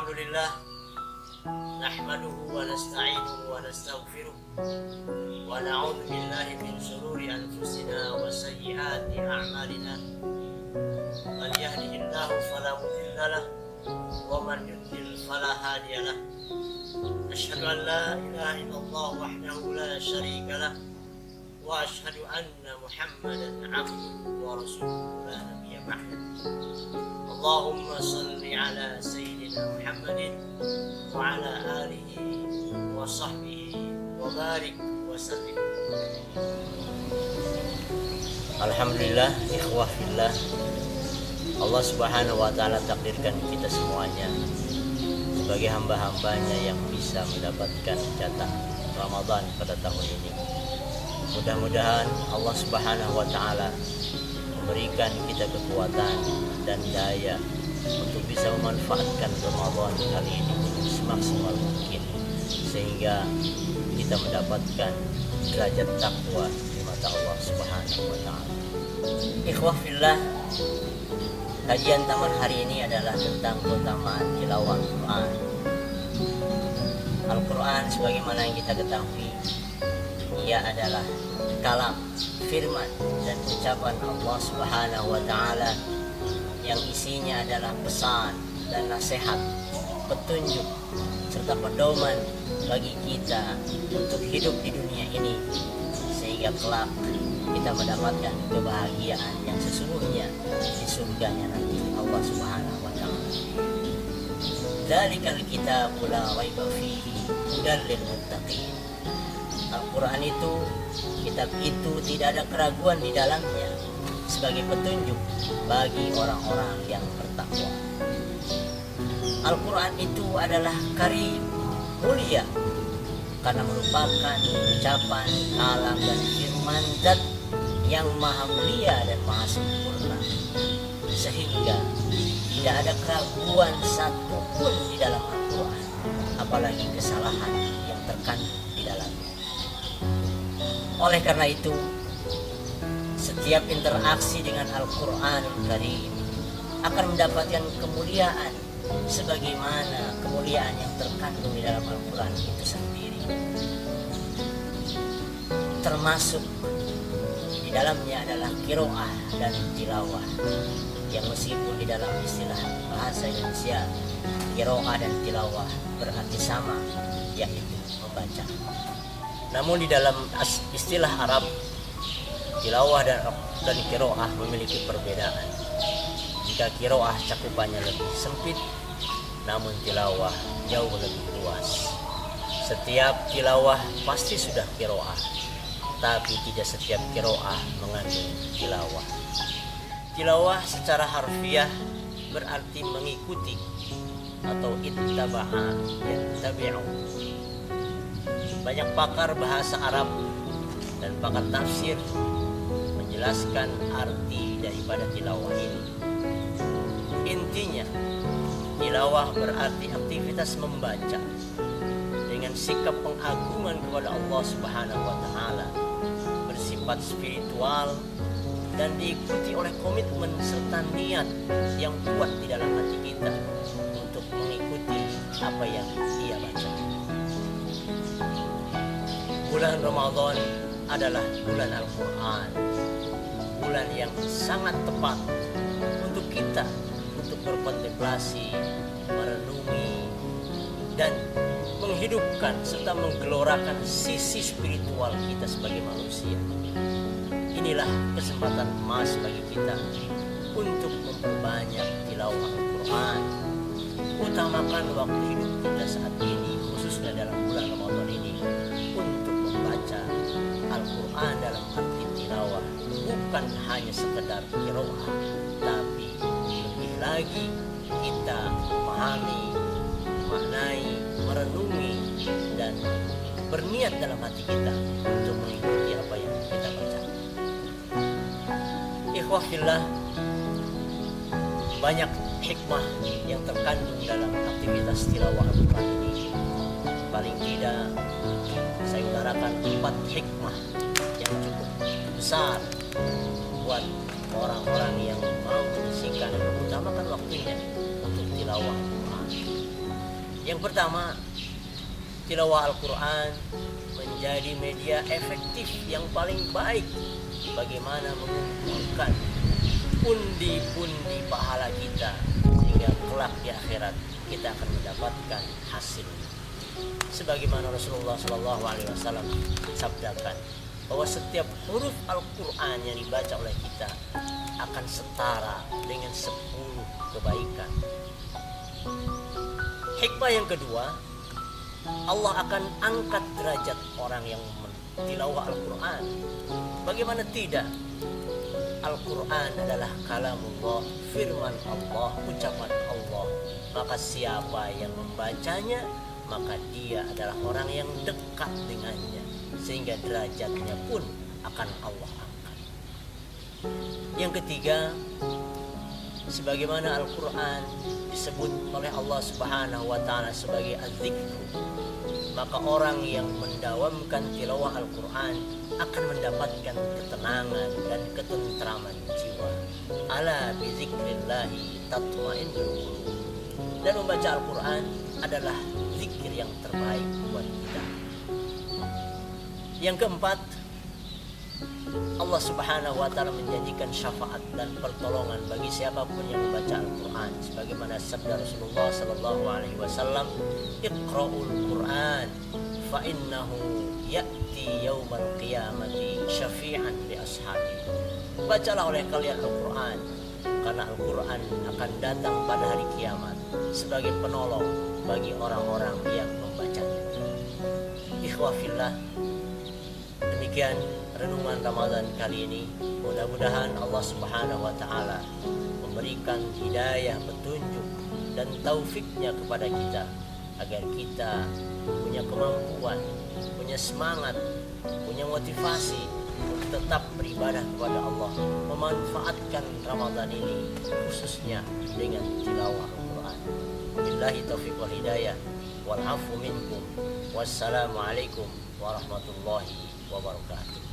Alhamdulillah nahmaduhu wa nasta'inuhu wa nastaghfiruh wa na'udzu billahi min shururi anfusina wa sayyiati a'malina. Man yahdihillahu fala mudilla lahu wa man yudlil fala hadiya lahu. Asyhadu an la ilaha illallah wahdahu la syarika lahu wa asyhadu anna Muhammadan 'abduhu wa rasuluhu la nabiyya ba'dahu. Allahumma salli ala sayyidina Muhammadin wa ala alihi wa sahbihi wa barik wa sallim. Alhamdulillah, ikhwah fillah, Allah subhanahu wa ta'ala takdirkan kita semuanya sebagai hamba-hambanya yang bisa mendapatkan jatah Ramadan pada tahun ini. Mudah-mudahan Allah subhanahu wa ta'ala memberikan kita kekuatan dan daya untuk bisa memanfaatkan Ramadan kali ini semaksimal mungkin, sehingga kita mendapatkan derajat takwa di mata Allah subhanahu wa ta'ala. Ikhwah fillah, kajian taman hari ini adalah tentang keutamaan tilawah Al-Quran. Al-Quran sebagaimana yang kita ketahui, ia adalah kalam, firman dan ucapan Allah subhanahu wa ta'ala yang isinya adalah pesan dan nasihat, petunjuk serta pedoman bagi kita untuk hidup di dunia ini, sehingga kelak kita mendapatkan kebahagiaan yang sesungguhnya di surganya nanti Allah subhanahu wa ta'ala. Dzalikal kitabu la raiba fihi hudal lil muttaqin. Al-Quran itu, kitab itu tidak ada keraguan di dalamnya sebagai petunjuk bagi orang-orang yang bertakwa. Al-Quran itu adalah karim, mulia, karena merupakan ucapan, kalam dan firman Zat yang maha mulia dan maha sempurna, sehingga tidak ada keraguan satupun di dalam Al-Quran, apalagi kesalahan yang terkandung di dalamnya. Oleh karena itu, setiap interaksi dengan Al-Quranul Karim akan mendapatkan kemuliaan sebagaimana kemuliaan yang terkandung di dalam Al-Quran itu sendiri. Termasuk di dalamnya adalah qiraah dan tilawah, yang meskipun di dalam istilah bahasa Indonesia qiraah dan tilawah berarti sama, yaitu membaca. Namun di dalam istilah Arab, tilawah dan qiraah memiliki perbedaan. Jika qiraah cakupannya lebih sempit, namun tilawah jauh lebih luas. Setiap tilawah pasti sudah qiraah, tapi tidak setiap qiraah mengandung tilawah. Tilawah secara harfiah berarti mengikuti atau ittaba'a yattabi'u. Banyak pakar bahasa Arab dan pakar tafsir menjelaskan arti daripada tilawah ini. Intinya, tilawah berarti aktivitas membaca dengan sikap pengagungan kepada Allah subhanahu wa ta'ala, bersifat spiritual dan diikuti oleh komitmen serta niat yang kuat di dalam hati kita untuk mengikuti apa yang dia baca. Bulan Ramadan adalah bulan Al-Quran, bulan yang sangat tepat untuk kita untuk berkontemplasi, merenungi, dan menghidupkan serta menggelorakan sisi spiritual kita sebagai manusia. Inilah kesempatan emas bagi kita untuk memperbanyak tilawah Al-Quran. Utamakan waktu hidup kita saat ini, khususnya dalam bulan Ramadan ini, untuk membaca Al-Quran dalam arti tilawah, bukan hanya sekedar qiraah, tapi lebih lagi kita memahami, maknai, merenungi, dan berniat dalam hati kita untuk mengikuti apa yang kita baca. Ikhwah fillah, banyak hikmah yang terkandung dalam aktivitas tilawah Al-Quran ini. Paling tidak saya utarakan 4 hikmah yang cukup besar buat orang-orang yang mau menyisihkan dan mengutamakan waktunya untuk tilawah Al-Quran. Yang pertama, tilawah Al-Quran menjadi media efektif yang paling baik bagaimana mengumpulkan pundi-pundi pahala kita, sehingga kelak di akhirat kita akan mendapatkan hasil. Sebagaimana Rasulullah SAW sabdakan bahwa setiap huruf Al-Quran yang dibaca oleh kita akan setara dengan 10 kebaikan. Hikmah yang kedua, Allah akan angkat derajat orang yang tilawah Al-Quran. Bagaimana tidak? Al-Quran adalah kalamullah, firman Allah, ucapan Allah. Maka siapa yang membacanya, maka dia adalah orang yang dekat dengannya, sehingga derajatnya pun akan Allah angkat. Yang ketiga, sebagaimana Al-Quran disebut oleh Allah Subhanahu wa Ta'ala sebagai az-zikr, maka orang yang mendawamkan tilawah Al-Quran akan mendapatkan ketenangan dan ketentraman jiwa. Ala bi dzikrillahi tatma'innul qulub. Dan membaca Al-Quran adalah zikir yang terbaik buat kita. Yang keempat, Allah Subhanahu wa Ta'ala menjanjikan syafaat dan pertolongan bagi siapapun yang membaca Al-Quran, sebagaimana sabda Rasulullah sallallahu alaihi wasallam, "Iqra'ul Quran fa innahu ya'ti yaumal qiyamati syafi'an li ashabi." Bacalah oleh kalian Al-Quran, karena Al-Quran akan datang pada hari kiamat sebagai penolong bagi orang-orang yang membacanya. Ikhwah fillah, demikian renungan Ramadan kali ini. Mudah-mudahan Allah Subhanahu wa Ta'ala memberikan hidayah, petunjuk dan taufiknya kepada kita, agar kita punya kemampuan, punya semangat, punya motivasi untuk tetap beribadah kepada Allah, memanfaatkan Ramadan ini khususnya dengan tilawah Al-Quran. Billahi taufiq wal hidayah wal afu minkum. Wassalamualaikum warahmatullahi wabarakatuh.